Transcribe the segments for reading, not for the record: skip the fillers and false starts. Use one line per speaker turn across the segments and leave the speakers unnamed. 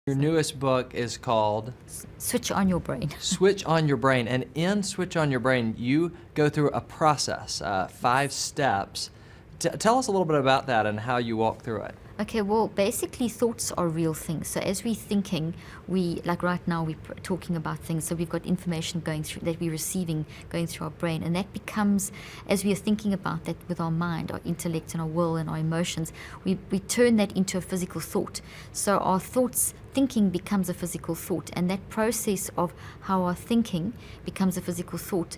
Your newest book is called
Switch on your brain.
Switch on Your Brain. And in Switch on Your Brain, you go through a process, 5 steps. Tell us a little bit about that and how you walk through it.
Okay, well, basically thoughts are real things. So as we're thinking, like right now, we're talking about things. So we've got information going through that we're receiving, going through our brain. And that becomes, as we are thinking about that with our mind, our intellect and our will and our emotions, we turn that into a physical thought. So our thinking becomes a physical thought. And that process of how our thinking becomes a physical thought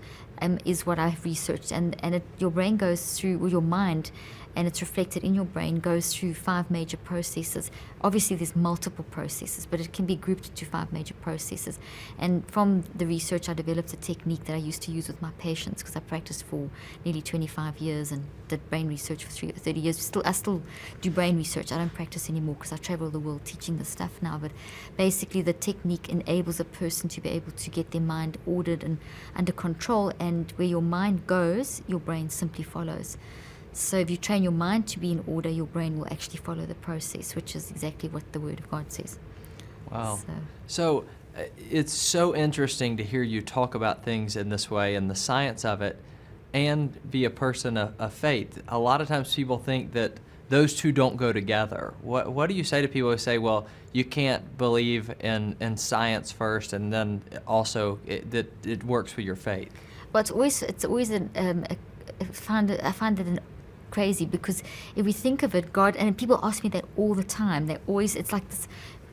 is what I've researched. And your brain goes through, or your mind, and it's reflected in your brain, goes through 5 major processes. Obviously, there's multiple processes, but it can be grouped into 5 major processes. And from the research, I developed a technique that I used to use with my patients because I practiced for nearly 25 years and did brain research for 30 years. I still do brain research. I don't practice anymore because I travel the world teaching this stuff now. But basically, the technique enables a person to be able to get their mind ordered and under control. And where your mind goes, your brain simply follows. So if you train your mind to be in order, your brain will actually follow the process, which is exactly what the Word of God says.
Wow. So it's so interesting to hear you talk about things in this way and the science of it and be a person of faith. A lot of times people think that those two don't go together. What do you say to people who say, well, you can't believe in science first and then also that it works with your faith?
Well, it's always I find it crazy because if we think of it, God, and people ask me that all the time, it's like this,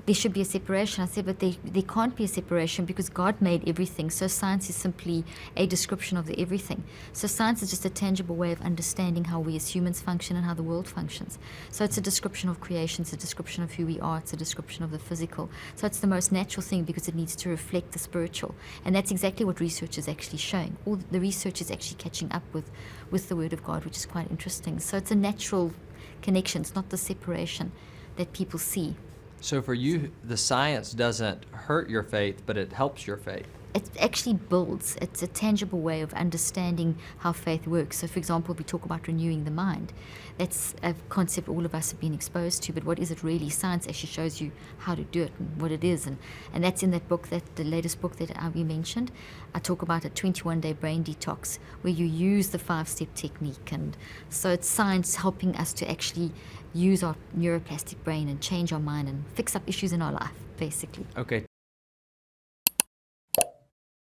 there should be a separation. I said, but there can't be a separation because God made everything. So science is simply a description of the everything. So science is just a tangible way of understanding how we as humans function and how the world functions. So it's a description of creation, it's a description of who we are, it's a description of the physical. So it's the most natural thing because it needs to reflect the spiritual. And that's exactly what research is actually showing. All the research is actually catching up with the Word of God, which is quite interesting. So it's a natural connection. It's not the separation that people see.
So for you, the science doesn't hurt your faith, but it helps your faith.
It actually builds. It's a tangible way of understanding how faith works. So, for example, we talk about renewing the mind. That's a concept all of us have been exposed to, but what is it really? Science actually shows you how to do it and what it is. And that's in that book, the latest book that we mentioned. I talk about a 21-day brain detox where you use the 5-step technique. And so it's science helping us to actually use our neuroplastic brain and change our mind and fix up issues in our life, basically.
Okay,